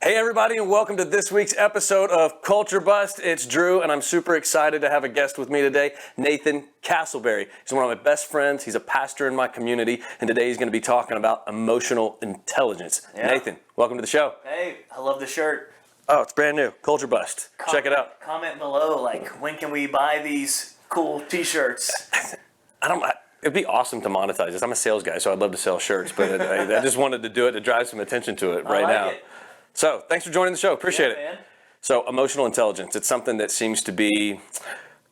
Hey everybody, and welcome to this week's episode of Culture Bust. It's Drew, and I'm super excited to have a guest with me today, Nathan Castleberry. He's one of my best friends. He's a pastor in my community, and today he's going to be talking about emotional intelligence. Yeah. Nathan, welcome to the show. Hey, I love the shirt. Oh, it's brand new. Culture Bust. Check it out. Comment below, when can we buy these cool t-shirts? It'd be awesome to monetize this. I'm a sales guy, so I'd love to sell shirts, but I just wanted to do it to drive some attention to it right now. So, thanks for joining the show. Appreciate it. Man. So, emotional intelligence, it's something that seems to be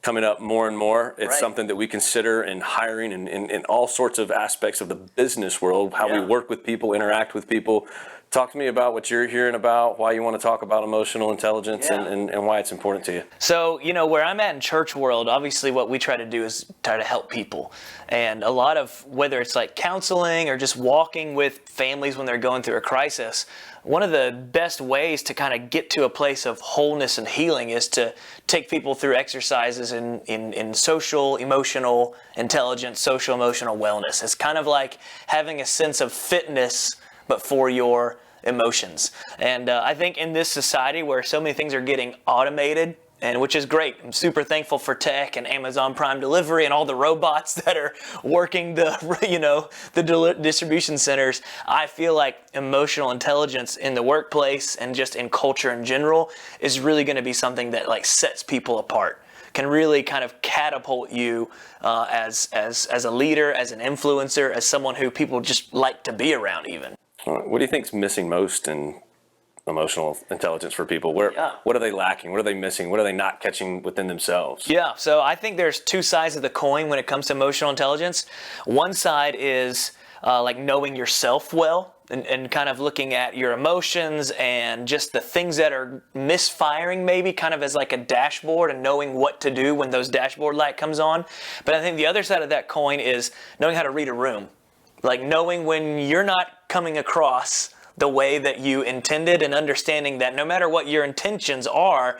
coming up more and more. It's something that we consider in hiring and in all sorts of aspects of the business world, how we work with people, interact with people. Talk to me about what you're hearing about, why you want to talk about emotional intelligence and why it's important to you. So, where I'm at in church world, obviously what we try to do is try to help people. And a lot of, whether it's like counseling or just walking with families when they're going through a crisis, one of the best ways to kind of get to a place of wholeness and healing is to take people through exercises in social, emotional intelligence, social, emotional wellness. It's kind of like having a sense of fitness, but for your emotions. And I think in this society where so many things are getting automated, and which is great. I'm super thankful for tech and Amazon Prime delivery and all the robots that are working the distribution centers. I feel like emotional intelligence in the workplace and just in culture in general is really going to be something that sets people apart. Can really kind of catapult you as a leader, as an influencer, as someone who people just like to be around even. What do you think is missing most in emotional intelligence for people? What are they lacking? What are they missing? What are they not catching within themselves? Yeah, so I think there's two sides of the coin when it comes to emotional intelligence. One side is knowing yourself well and kind of looking at your emotions and just the things that are misfiring maybe kind of as like a dashboard and knowing what to do when those dashboard light comes on. But I think the other side of that coin is knowing how to read a room. Like knowing when you're not coming across the way that you intended and understanding that no matter what your intentions are,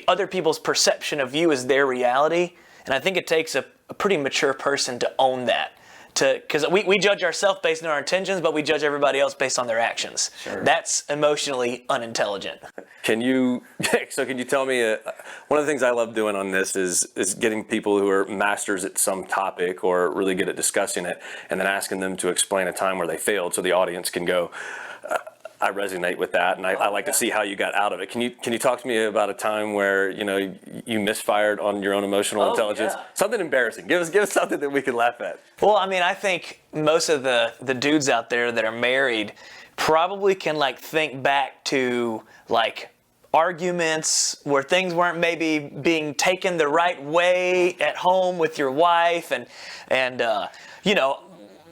other people's perception of you is their reality. And I think it takes a pretty mature person to own that. Because we judge ourselves based on our intentions, but we judge everybody else based on their actions. Sure. That's emotionally unintelligent. Can you tell me, one of the things I love doing on this is getting people who are masters at some topic or really good at discussing it, and then asking them to explain a time where they failed so the audience can go, I resonate with that, and I like to see how you got out of it. Can you talk to me about a time where you misfired on your own emotional intelligence? Yeah. Something embarrassing. Give us something that we can laugh at. Well, I think most of the dudes out there that are married probably can think back to arguments where things weren't maybe being taken the right way at home with your wife, and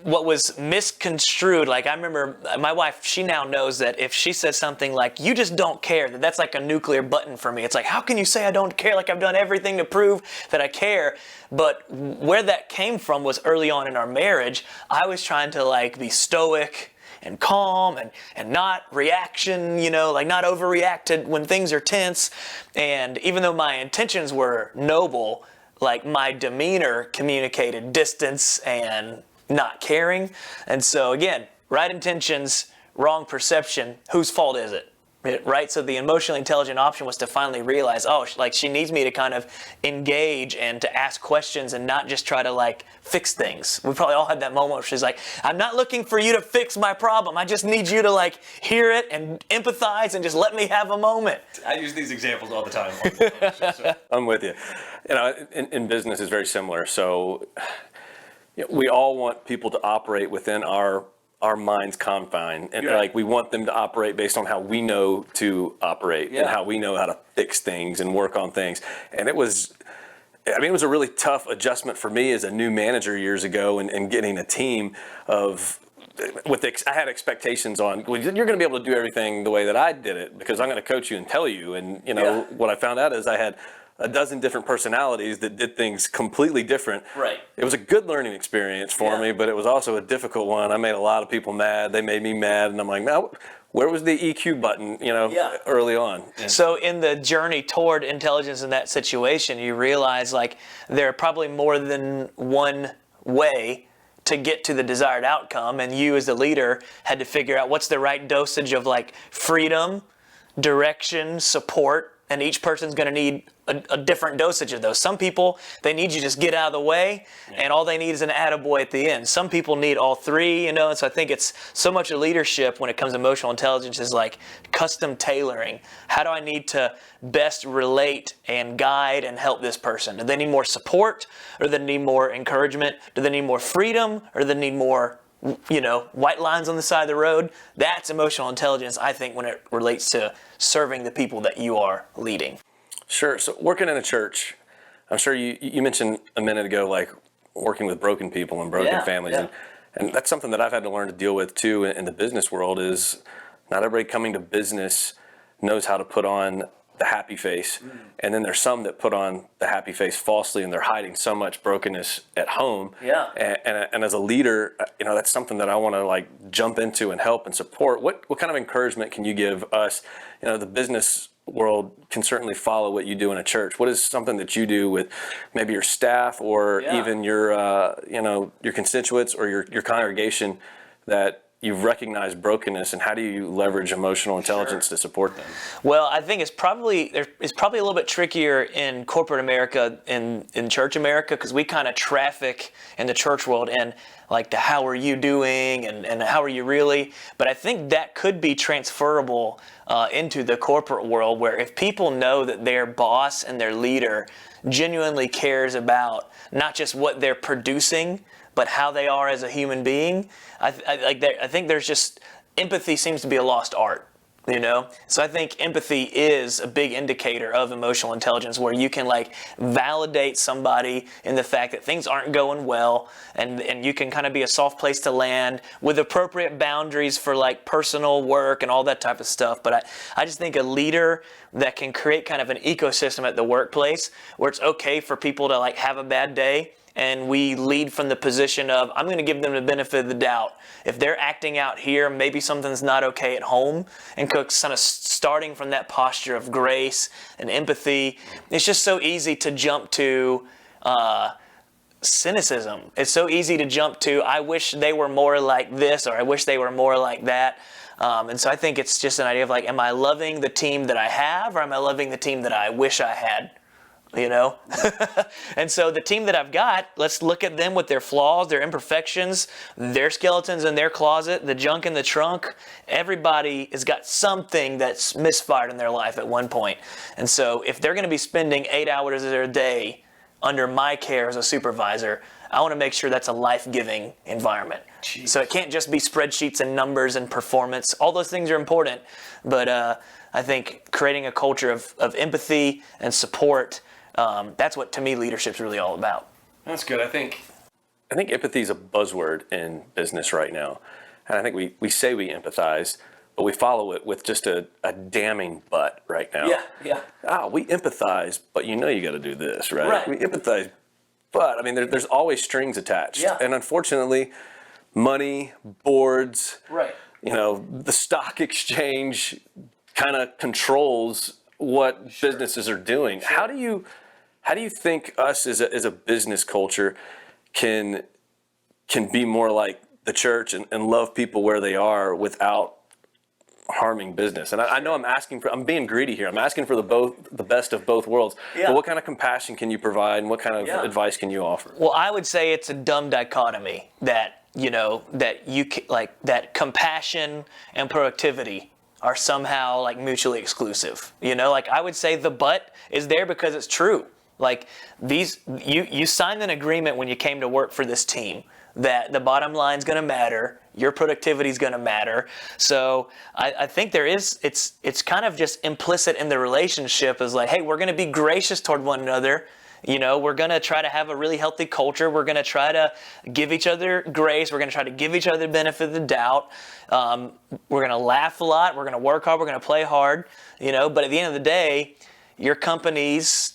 what was misconstrued. I remember my wife, she now knows that if she says something like, you just don't care, that's like a nuclear button for me. It's like, how can you say I don't care? I've done everything to prove that I care. But where that came from was early on in our marriage. I was trying to be stoic and calm and not reaction, not overreacted when things are tense. And even though my intentions were noble, my demeanor communicated distance and not caring. And so again, right intentions, wrong perception, whose fault is it? Right? So the emotionally intelligent option was to finally realize, she needs me to kind of engage and to ask questions and not just try to fix things. We probably all had that moment where she's like, I'm not looking for you to fix my problem. I just need you to hear it and empathize and just let me have a moment. I use these examples all the time. I'm with you. In business it's very similar. So we all want people to operate within our mind's confine, and we want them to operate based on how we know to operate and how we know how to fix things and work on things. And it was a really tough adjustment for me as a new manager years ago, and getting a team of. I had expectations on, you're going to be able to do everything the way that I did it because I'm going to coach you and tell you. And what I found out is I had a dozen different personalities that did things completely different. Right. It was a good learning experience for me, but it was also a difficult one. I made a lot of people mad. They made me mad, and I'm like, now, where was the EQ button, early on? And so in the journey toward intelligence in that situation, you realize there are probably more than one way to get to the desired outcome, and you as the leader had to figure out what's the right dosage of freedom direction, support, and each person's going to need a different dosage of those. Some people, they need you just get out of the way, and all they need is an attaboy at the end. Some people need all three, and so I think it's so much of leadership when it comes to emotional intelligence is like custom tailoring. How do I need to best relate and guide and help this person? Do they need more support, or do they need more encouragement? Do they need more freedom, or do they need more white lines on the side of the road? That's emotional intelligence, I think, when it relates to serving the people that you are leading. Sure. So working in a church, I'm sure you mentioned a minute ago, like working with broken people and broken families. Yeah. And that's something that I've had to learn to deal with too in the business world is not everybody coming to business knows how to put on the happy face. And then there's some that put on the happy face falsely, and they're hiding so much brokenness at home. Yeah. And as a leader, that's something that I want to like jump into and help and support. What kind of encouragement can you give us? The business world can certainly follow what you do in a church. What is something that you do with maybe your staff or even your your constituents or your congregation that you've recognized brokenness, and how do you leverage emotional intelligence to support them? Well, I think it's probably a little bit trickier in corporate America, in church America, because we kind of traffic in the church world and like the how are you doing and how are you really. But I think that could be transferable into the corporate world, where if people know that their boss and their leader genuinely cares about not just what they're producing, but how they are as a human being, I think there's just, empathy seems to be a lost art, So I think empathy is a big indicator of emotional intelligence, where you can like validate somebody in the fact that things aren't going well, and you can kind of be a soft place to land with appropriate boundaries for like personal work and all that type of stuff. But I just think a leader that can create kind of an ecosystem at the workplace where it's okay for people to like have a bad day, and we lead from the position of, I'm going to give them the benefit of the doubt. If they're acting out here, maybe something's not okay at home. And kind of starting from that posture of grace and empathy. It's just so easy to jump to cynicism. It's so easy to jump to, I wish they were more like this, or I wish they were more like that. And so I think it's just an idea of like, am I loving the team that I have, or am I loving the team that I wish I had? And so the team that I've got, let's look at them with their flaws, their imperfections, their skeletons in their closet, the junk in the trunk. Everybody has got something that's misfired in their life at one point. And so if they're going to be spending 8 hours of their day under my care as a supervisor, I want to make sure that's a life-giving environment. Jeez. So it can't just be spreadsheets and numbers and performance. All those things are important, but I think creating a culture of empathy and support, that's what, to me, leadership's really all about. That's good. I think empathy is a buzzword in business right now. And I think we say we empathize, but we follow it with just a damning but right now. Yeah. We empathize, but you got to do this, right? Right. We empathize, but there's always strings attached. Yeah. And unfortunately, money, boards, Right. The stock exchange kind of controls what businesses are doing. Sure. How do you think us as a business culture can be more like the church and love people where they are without harming business? And I know I'm being greedy here. I'm asking for the best of both worlds. Yeah. But what kind of compassion can you provide, and what kind of advice can you offer? Well, I would say it's a dumb dichotomy that that compassion and productivity are somehow like mutually exclusive. I would say the but is there because it's true. Like you signed an agreement when you came to work for this team that the bottom line's going to matter, your productivity is going to matter. So I think it's kind of just implicit in the relationship is like, hey, we're going to be gracious toward one another. We're going to try to have a really healthy culture. We're going to try to give each other grace. We're going to try to give each other the benefit of the doubt. We're going to laugh a lot. We're going to work hard. We're going to play hard. But at the end of the day, your company's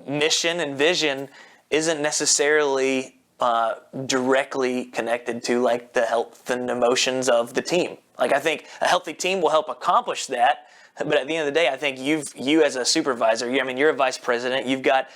mission and vision isn't necessarily directly connected to like the health and emotions of the team. Like I think a healthy team will help accomplish that. But at the end of the day, I think you as a supervisor, you're a vice president, you've got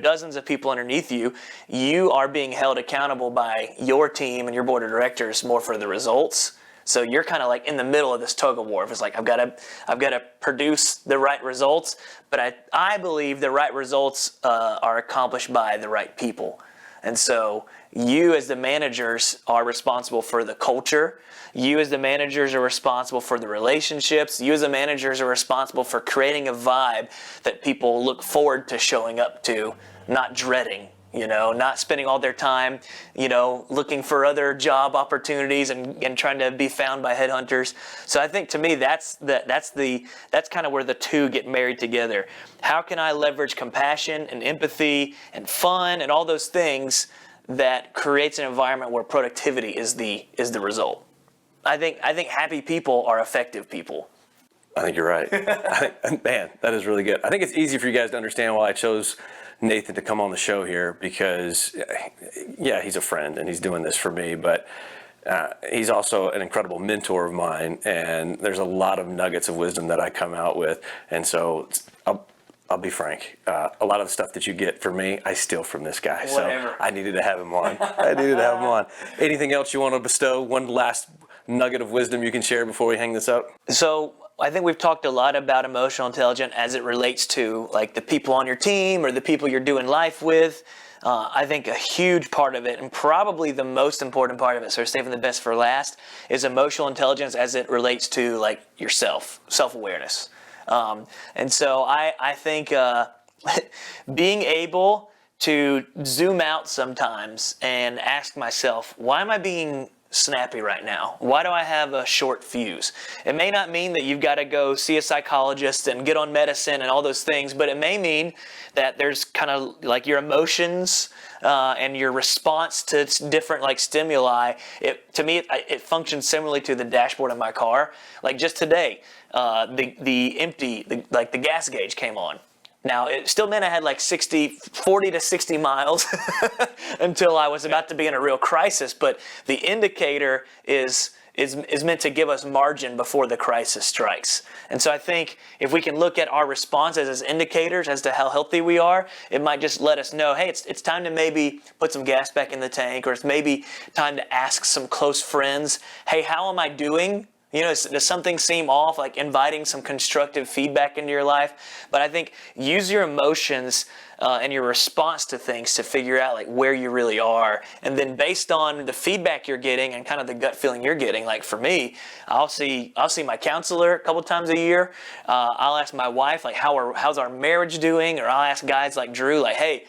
dozens of people underneath you. You are being held accountable by your team and your board of directors more for the results. So you're kind of like in the middle of this tug of war. It's like I've got to produce the right results, but I believe the right results are accomplished by the right people. And so you as the managers are responsible for the culture. You as the managers are responsible for the relationships. You as the managers are responsible for creating a vibe that people look forward to showing up to, not dreading, not spending all their time, looking for other job opportunities and trying to be found by headhunters. So I think to me, that's kind of where the two get married together. How can I leverage compassion and empathy and fun and all those things that creates an environment where productivity is the result? I think happy people are effective people. I think you're right. Man, that is really good. I think it's easy for you guys to understand why I chose Nathan to come on the show here, because yeah, he's a friend and he's doing this for me, but he's also an incredible mentor of mine, and there's a lot of nuggets of wisdom that I come out with. And so I'll be frank, a lot of the stuff that you get from me, I steal from this guy. Whatever. So I needed to have him on. Anything else you want to bestow? One last nugget of wisdom you can share before we hang this up? So I think we've talked a lot about emotional intelligence as it relates to like the people on your team or the people you're doing life with. I think a huge part of it, and probably the most important part of it, so saving the best for last, is emotional intelligence as it relates to like yourself, self-awareness. And so I think being able to zoom out sometimes and ask myself, why am I being snappy right now? Why do I have a short fuse? It may not mean that you've got to go see a psychologist and get on medicine and all those things, but it may mean that there's kind of like your emotions and your response to different like stimuli. To me, it functions similarly to the dashboard of my car. Like just today, the gas gauge came on. Now, it still meant I had like 40 to 60 miles until I was about to be in a real crisis, but the indicator is meant to give us margin before the crisis strikes. And so I think if we can look at our responses as indicators as to how healthy we are, it might just let us know, hey, it's time to maybe put some gas back in the tank, or it's maybe time to ask some close friends, hey, how am I doing? Does something seem off? Like inviting some constructive feedback into your life. But I think use your emotions and your response to things to figure out like where you really are. And then based on the feedback you're getting and kind of the gut feeling you're getting, like for me, I'll see my counselor a couple times a year. I'll ask my wife like how's our marriage doing, or I'll ask guys like Drew like, hey,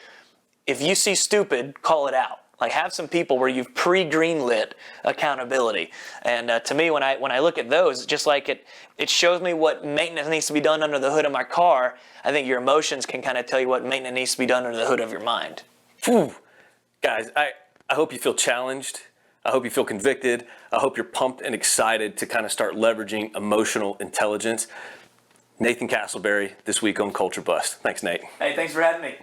if you see stupid, call it out. Like have some people where you've pre-greenlit accountability. And to me, when I look at those, just like it shows me what maintenance needs to be done under the hood of my car, I think your emotions can kind of tell you what maintenance needs to be done under the hood of your mind. Whew. Guys, I hope you feel challenged. I hope you feel convicted. I hope you're pumped and excited to kind of start leveraging emotional intelligence. Nathan Castleberry this week on Culture Bust. Thanks, Nate. Hey, thanks for having me.